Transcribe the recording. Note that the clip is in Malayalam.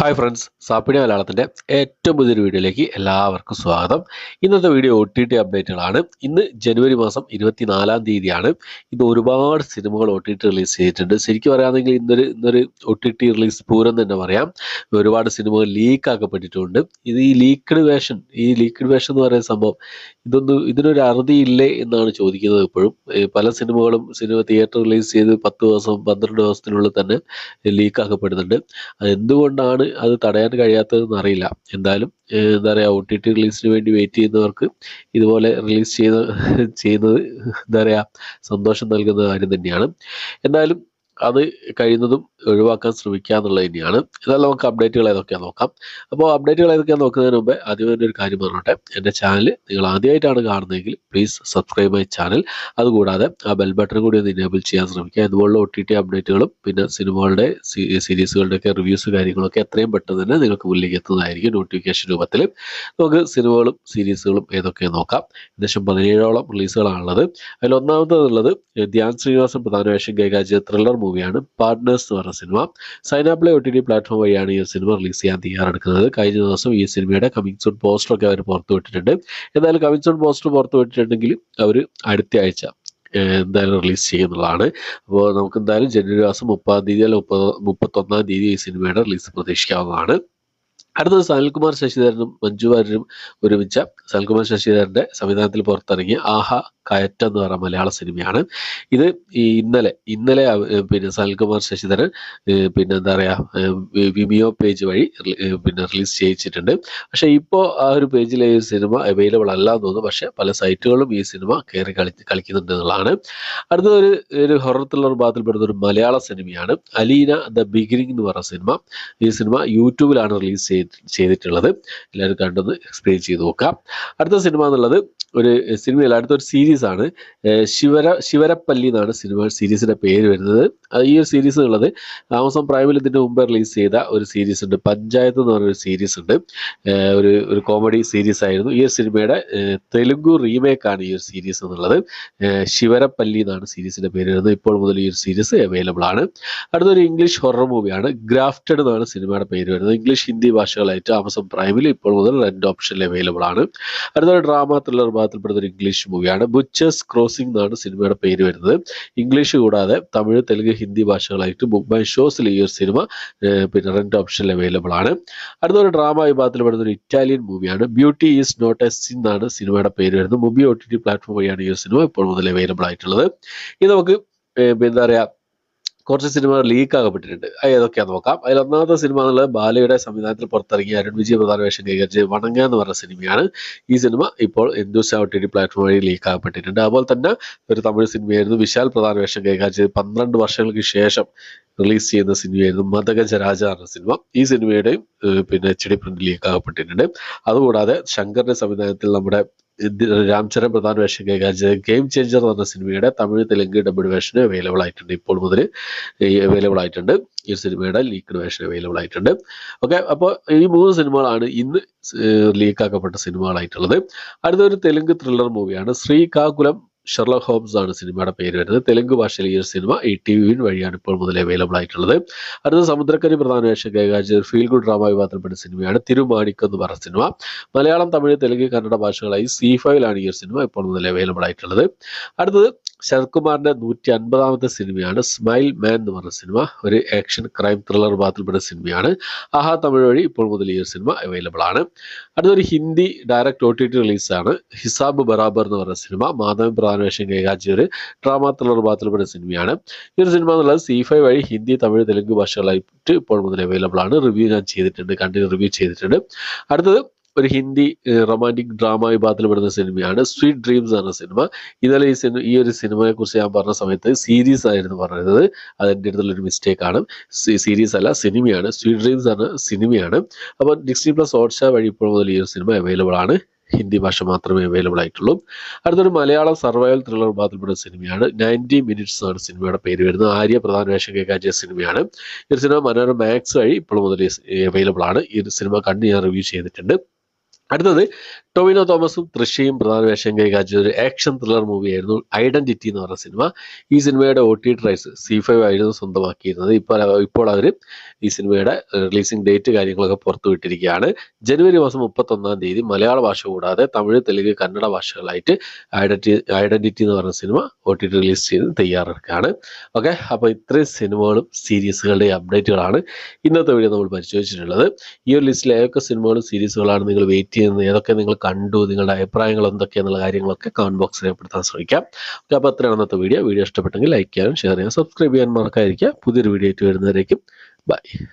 ഹായ് ഫ്രണ്ട്സ്, സാപ്പിടി മലയാളത്തിൻ്റെ ഏറ്റവും പുതിയൊരു വീഡിയോയിലേക്ക് എല്ലാവർക്കും സ്വാഗതം. ഇന്നത്തെ വീഡിയോ OTT അപ്ഡേറ്റുകളാണ്. ഇന്ന് ജനുവരി മാസം 24-ാം തീയതിയാണ്. ഇത് ഒരുപാട് സിനിമകൾ OTT റിലീസ് ചെയ്തിട്ടുണ്ട്. ശരിക്കും പറയുകയാണെങ്കിൽ ഇന്നൊരു OTT റിലീസ് പൂരം തന്നെ പറയാം. ഒരുപാട് സിനിമകൾ ലീക്കാക്കപ്പെട്ടിട്ടുണ്ട്. ഇത് ഈ ലീക്ക്ഡ് വേഷൻ എന്ന് പറയുന്ന സംഭവം ഇതിനൊരു അറുതിയില്ലേ എന്നാണ് ചോദിക്കുന്നത് എപ്പോഴും. പല സിനിമ തിയേറ്റർ റിലീസ് ചെയ്ത് 10 ദിവസം 12 ദിവസത്തിനുള്ളിൽ തന്നെ ലീക്കാക്കപ്പെടുന്നുണ്ട്. അതെന്തുകൊണ്ടാണ് അത് തടയാൻ കഴിയാത്തതെന്ന് അറിയില്ല. എന്തായാലും എന്താ പറയുക, OTT റിലീസിന് വേണ്ടി വെയിറ്റ് ചെയ്യുന്നവർക്ക് ഇതുപോലെ റിലീസ് ചെയ്യുന്നത് എന്താ പറയുക, സന്തോഷം നൽകുന്ന കാര്യം തന്നെയാണ്. എന്തായാലും അത് കഴിയുന്നതും ഒഴിവാക്കാൻ ശ്രമിക്കുക എന്നുള്ളത് തന്നെയാണ്. എന്നാലും നമുക്ക് അപ്ഡേറ്റുകൾ ഏതൊക്കെയാണെന്ന് നോക്കാം. അപ്പോൾ അപ്ഡേറ്റുകൾ ഏതൊക്കെയാണെന്ന് നോക്കുന്നതിന് മുമ്പ് ആദ്യം തന്നെ ഒരു കാര്യം പറഞ്ഞോട്ടെ. എൻ്റെ ചാനൽ നിങ്ങൾ ആദ്യമായിട്ടാണ് കാണുന്നതെങ്കിൽ പ്ലീസ് സബ്സ്ക്രൈബ് മൈ ചാനൽ. അതുകൂടാതെ ആ ബെൽ ബട്ടൺ കൂടി ഒന്ന് ഇനേബിൾ ചെയ്യാൻ ശ്രമിക്കുക. ഇതുപോലുള്ള OTT അപ്ഡേറ്റുകളും പിന്നെ സിനിമകളുടെ സീരീസുകളുടെയൊക്കെ റിവ്യൂസ് കാര്യങ്ങളൊക്കെ എത്രയും പെട്ടെന്ന് തന്നെ നിങ്ങൾക്ക് മുന്നിലേക്ക് എത്തുന്നതായിരിക്കും നോട്ടിഫിക്കേഷൻ രൂപത്തിൽ. നമുക്ക് സിനിമകളും സീരീസുകളും ഏതൊക്കെയെന്ന് നോക്കാം. ഏകദേശം 17ഓളം റിലീസുകളാണുള്ളത്. അതിൽ ഒന്നാമത്തേതുള്ളത് ധ്യാൻ ശ്രീനിവാസൻ പ്രധാന വേഷം കൈകാര്യം ചെയ്ത ത്രില്ലർ മൂവിയാണ് പാർട്ട്നേഴ്സ് എന്ന് പറഞ്ഞ സിനിമ. സൈനാപ്ലേ OTT പ്ലാറ്റ്ഫോം വഴിയാണ് ഈ സിനിമ റിലീസ് ചെയ്യാൻ തയ്യാറെടുക്കുന്നത്. കഴിഞ്ഞ ദിവസം ഈ സിനിമയുടെ കമ്മിങ് സൂൺ പോസ്റ്ററൊക്കെ അവർ പുറത്തുവിട്ടിട്ടുണ്ട്. എന്തായാലും കമ്മിങ് സൂൺ പോസ്റ്റർ പുറത്തുവിട്ടിട്ടുണ്ടെങ്കിൽ അവർ അടുത്ത ആഴ്ച എന്തായാലും റിലീസ് ചെയ്യുന്നതാണ്. അപ്പോൾ നമുക്ക് എന്തായാലും ജനുവരി മാസം 30-ാം തീയതി അല്ല 31-ാം തീയതി ഈ സിനിമയുടെ റിലീസ് പ്രതീക്ഷിക്കാവുന്നതാണ്. അടുത്തത് സനൽകുമാർ ശശിധരനും മഞ്ജു വാര്യരും ഒരുമിച്ച സനൽകുമാർ ശശിധരൻ്റെ സംവിധാനത്തിൽ പുറത്തിറങ്ങിയ ആഹാ കയറ്റം എന്ന് പറയുന്ന മലയാള സിനിമയാണ്. ഇത് ഈ ഇന്നലെ പിന്നെ സനൽകുമാർ ശശിധരൻ പിന്നെ എന്താ പറയുക വിമിയോ പേജ് വഴി പിന്നെ റിലീസ് ചെയ്യിച്ചിട്ടുണ്ട്. പക്ഷേ ഇപ്പോൾ ആ ഒരു പേജിലെ ഈ സിനിമ അവൈലബിൾ അല്ല എന്ന് തോന്നുന്നു. പക്ഷേ പല സൈറ്റുകളും ഈ സിനിമ കയറി കളിക്കുന്നുണ്ട് എന്നുള്ളതാണ്. അടുത്ത ഒരു ഹൊറർ ത്രില്ലർ ഭാഗത്തിൽപ്പെടുന്ന ഒരു മലയാള സിനിമയാണ് അലീന ദ ബിഗിനിങ് എന്ന് പറഞ്ഞ സിനിമ. ഈ സിനിമ യൂട്യൂബിലാണ് റിലീസ് ചെയ്തിട്ടുള്ളത്. എല്ലാവരും കണ്ടൊന്ന് എക്സ്പീരിയൻസ് ചെയ്ത് നോക്കാം. അടുത്ത സിനിമ എന്നുള്ളത് ഒരു സിനിമയല്ല, അടുത്തൊരു സീരീസാണ്. ശിവരപ്പല്ലി എന്നാണ് സീരീസിൻ്റെ പേര് വരുന്നത്. ഈ ഒരു സീരീസ് ഉള്ളത് ആമസോൺ പ്രൈമിൽ ഇതിൻ്റെ മുമ്പ് റിലീസ് ചെയ്ത ഒരു സീരീസ് ഉണ്ട്. പഞ്ചായത്ത് എന്ന് പറഞ്ഞൊരു സീരീസ് ഉണ്ട്. ഒരു കോമഡി സീരീസ് ആയിരുന്നു. ഈ ഒരു സിനിമയുടെ തെലുങ്കു റീമേക്കാണ് ഈ ഒരു സീരീസ് എന്നുള്ളത്. ശിവരപ്പല്ലി എന്നാണ് സീരീസിൻ്റെ പേര് വരുന്നത്. ഇപ്പോൾ മുതൽ ഈ ഒരു സീരീസ് അവൈലബിൾ ആണ്. അടുത്തൊരു ഇംഗ്ലീഷ് ഹൊറർ മൂവിയാണ് ഗ്രാഫ്റ്റഡ് എന്നാണ് സിനിമയുടെ പേര് വരുന്നത്. ഇംഗ്ലീഷ് ഹിന്ദി ഭാഷകളായിട്ട് ആമസോൺ പ്രൈമിൽ ഇപ്പോൾ മുതൽ 2 ഓപ്ഷനിൽ അവൈലബിൾ ആണ്. അടുത്തൊരു ഡ്രാമ ത്രില്ലർ ഭാഗത്തിൽപ്പെടുന്ന ഒരു ഇംഗ്ലീഷ് മൂവിയാണ് ബുച്ചേഴ്സ് ക്രോസിംഗ് എന്നാണ് സിനിമയുടെ പേര് വരുന്നത്. ഇംഗ്ലീഷ് കൂടാതെ തമിഴ്, തെലുങ്ക്, ഹിന്ദി ഭാഷകളായിട്ട് ബുക്ക് മൈ ഷോസിൽ ഈ ഒരു സിനിമ പിന്നെ 2 ഓപ്ഷനിൽ അവൈലബിൾ ആണ്. അടുത്തൊരു ഡ്രാമ വിഭാഗത്തിൽപ്പെടുന്ന ഒരു ഇറ്റാലിയൻ മൂവിയാണ് beauty is not a sin എന്നാണ് സിനിമയുടെ പേര് വരുന്നത്. മുബി OTT പ്ലാറ്റ്ഫോം വഴിയാണ് ഈ ഒരു സിനിമ ഇപ്പോൾ മുതൽ അവൈലബിൾ ആയിട്ടുള്ളത്. ഇത് നമുക്ക് എന്താ പറയുക, കുറച്ച് സിനിമകൾ ലീക്കാകപ്പെട്ടിട്ടുണ്ട്. ഏതൊക്കെയാണെന്ന് നോക്കാം. അതിൽ ഒന്നാമത്തെ സിനിമ എന്നുള്ളത് ബാലയുടെ സംവിധാനത്തിൽ പുറത്തിറങ്ങിയ അരുൺ വിജയ് പ്രധാന വേഷം കൈകാര്യം വണങ്ങ എന്ന് പറഞ്ഞ സിനിമയാണ്. ഈ സിനിമ ഇപ്പോൾ ഹിന്ദുസ്ഥാൻ OTT പ്ലാറ്റ്ഫോം വഴി ലീക്കാകപ്പെട്ടിട്ടുണ്ട്. അതുപോലെ തന്നെ ഒരു തമിഴ് സിനിമയായിരുന്നു വിശാൽ പ്രധാന വേഷം കൈകാര്യം ചെയ്ത് 12 വർഷങ്ങൾക്ക് ശേഷം റിലീസ് ചെയ്യുന്ന സിനിമയായിരുന്നു മദഗജരാജ എന്ന സിനിമ. ഈ സിനിമയുടെ പിന്നെ HD പ്രിന്റ് ലീക്കാകപ്പെട്ടിട്ടുണ്ട്. അതുകൂടാതെ ശങ്കറിന്റെ സംവിധാനത്തിൽ നമ്മുടെ രാംചരൺ പ്രധാന വേഷം കൈകാര്യം ചെയ്ത ഗെയിം ചേഞ്ചർ എന്ന് പറഞ്ഞ സിനിമയുടെ Tamil, Telugu dubbed version available ആയിട്ടുണ്ട്. ഇപ്പോൾ മുതൽ അവൈലബിൾ ആയിട്ടുണ്ട്. ഈ സിനിമയുടെ ലീക്ക്ഡ് വേർഷൻ അവൈലബിൾ ആയിട്ടുണ്ട്. ഓക്കെ, അപ്പോൾ ഈ 3 സിനിമകളാണ് ഇന്ന് ലീക്കാക്കപ്പെട്ട സിനിമകളായിട്ടുള്ളത്. അടുത്തൊരു തെലുങ്ക് ത്രില്ലർ മൂവിയാണ് ശ്രീകാകുലം ഷെർലക് ഹോംസ് ആണ് സിനിമയുടെ പേര് വരുന്നത്. തെലുങ്ക് ഭാഷയിൽ ഈ ഒരു സിനിമ ETV വഴിയാണ് ഇപ്പോൾ മുതൽ അവൈലബിൾ ആയിട്ടുള്ളത്. അടുത്ത സമുദ്രക്കനി പ്രധാന വേഷം കൈകാര്യം ചെയ്ത ഫീൽ ഗുഡ് ഡ്രാമ വിഭാഗത്തിൽപ്പെട്ട സിനിമയാണ് തിരുമാണിക്കം എന്ന് പറഞ്ഞ സിനിമ. മലയാളം, തമിഴ്, തെലുങ്ക്, കന്നഡ ഭാഷകളായി C5 ഈ ഒരു സിനിമ ഇപ്പോൾ മുതൽ അവൈലബിൾ ആയിട്ടുള്ളത്. അടുത്തത് ശരത്കുമാറിന്റെ 150ാമത്തെ സിനിമയാണ് സ്മൈൽ മാൻ എന്ന് പറഞ്ഞ സിനിമ. ഒരു ആക്ഷൻ ക്രൈം ത്രില്ലർ വിഭാഗത്തിൽപ്പെട്ട സിനിമയാണ്. ആഹാ തമിഴ് വഴി ഇപ്പോൾ മുതൽ ഈ ഒരു സിനിമ അവൈലബിൾ ആണ്. അടുത്തൊരു ഹിന്ദി ഡയറക്റ്റ് OTT റിലീസാണ് ഹിസാബ് ബറാബർ എന്ന് പറഞ്ഞ സിനിമ. മാധവൻ പ്രധാന വേഷം കൈകാര്യം ഒരു ഡ്രാമ ത്രില്ലർ വിഭാഗത്തിൽപ്പെട്ട സിനിമയാണ്. ഈ ഒരു സിനിമ എന്നുള്ളത് C5 വഴി ഹിന്ദി, തമിഴ്, തെലുങ്ക് ഭാഷകളായിട്ട് ഇപ്പോൾ മുതൽ അവൈലബിൾ ആണ്. റിവ്യൂ ഞാൻ ചെയ്തിട്ടുണ്ട്, റിവ്യൂ ചെയ്തിട്ടുണ്ട്. അടുത്തത് ഒരു ഹിന്ദി റൊമാൻറ്റിക് ഡ്രാമ വിഭാഗത്തിൽപ്പെടുന്ന സിനിമയാണ് സ്വീറ്റ് ഡ്രീംസ് എന്ന സിനിമ. ഇന്നലെ ഈ ഒരു സിനിമയെ കുറിച്ച് ഞാൻ പറഞ്ഞ സമയത്ത് സീരീസ് ആയിരുന്നു പറഞ്ഞത്. അതെൻ്റെ അടുത്തുള്ളൊരു മിസ്റ്റേക്കാണ്. സീരീസ് അല്ല, സിനിമയാണ്. സ്വീറ്റ് ഡ്രീംസ് എന്ന സിനിമയാണ്. അപ്പോൾ Disney+ ഹോട്ട്സ്റ്റാർ വഴി ഇപ്പോൾ മുതൽ ഈ ഒരു സിനിമ അവൈലബിൾ ആണ്. ഹിന്ദി ഭാഷ മാത്രമേ അവൈലബിൾ ആയിട്ടുള്ളൂ. അടുത്തൊരു മലയാളം സർവൈവൽ ത്രില്ലർ വിഭാഗത്തിൽപ്പെടുന്ന സിനിമയാണ് 90 മിനിറ്റ്സ് എന്നാണ് സിനിമയുടെ പേര് വരുന്നത്. ആര്യ പ്രധാന വേഷം കൈകാര്യം ചെയ്ത സിനിമയാണ്. ഈ ഒരു സിനിമ മനോരമ മാക്സ് വഴി ഇപ്പോൾ മുതൽ അവൈലബിൾ ആണ്. ഈ ഒരു സിനിമ കണ്ട് ഞാൻ റിവ്യൂ ചെയ്തിട്ടുണ്ട്. അടുത്തത് ടൊവിനോ തോമസും തൃഷയും പ്രധാന വേഷം കൈകാര്യം ഒരു ആക്ഷൻ ത്രില്ലർ മൂവിയായിരുന്നു ഐഡന്റിറ്റി എന്ന് പറഞ്ഞ സിനിമ. ഈ സിനിമയുടെ OTT റൈറ്റ്സ് C5 ആയിരുന്നു സ്വന്തമാക്കിയിരുന്നത്. ഇപ്പോൾ അവർ ഈ സിനിമയുടെ റിലീസിംഗ് ഡേറ്റ് കാര്യങ്ങളൊക്കെ പുറത്തുവിട്ടിരിക്കുകയാണ്. ജനുവരി മാസം 31-ാം തീയതി മലയാള ഭാഷ കൂടാതെ തമിഴ്, തെലുങ്ക്, കന്നഡ ഭാഷകളായിട്ട് ഐഡന്റിറ്റി എന്ന് പറഞ്ഞ സിനിമ OTT റിലീസ് ചെയ്ത് തയ്യാറെടുക്കുകയാണ്. ഓക്കെ, അപ്പോൾ ഇത്രയും സിനിമകളും സീരീസുകളുടെ അപ്ഡേറ്റുകളാണ് ഇന്നത്തെ വീഡിയോ നമ്മൾ പരിശോധിച്ചിട്ടുള്ളത്. ഈ ഒരു ലിസ്റ്റിൽ ഏതൊക്കെ സിനിമകളും സീരീസുകളാണ് നിങ്ങൾ വെയിറ്റ് ചെയ്യുന്നത്, ഏതൊക്കെ നിങ്ങൾ കണ്ടു, നിങ്ങളുടെ അഭിപ്രായങ്ങൾ എന്തൊക്കെയാണെന്നുള്ള കാര്യങ്ങളൊക്കെ കമന്റ് ബോക്സിൽ രേഖപ്പെടുത്താൻ ശ്രമിക്കാം. ഓക്കെ, അപ്പോൾ അത്രയാണ് ഇന്നത്തെ വീഡിയോ ഇഷ്ടപ്പെട്ടെങ്കിൽ ലൈക്ക് ചെയ്യാനും ഷെയർ ചെയ്യാനും സബ്സ്ക്രൈബ് ചെയ്യാൻ മറക്കാതിരിക്കുക. പുതിയൊരു വീഡിയോ ആയിട്ട് വരുന്നവരേക്കും ബൈ.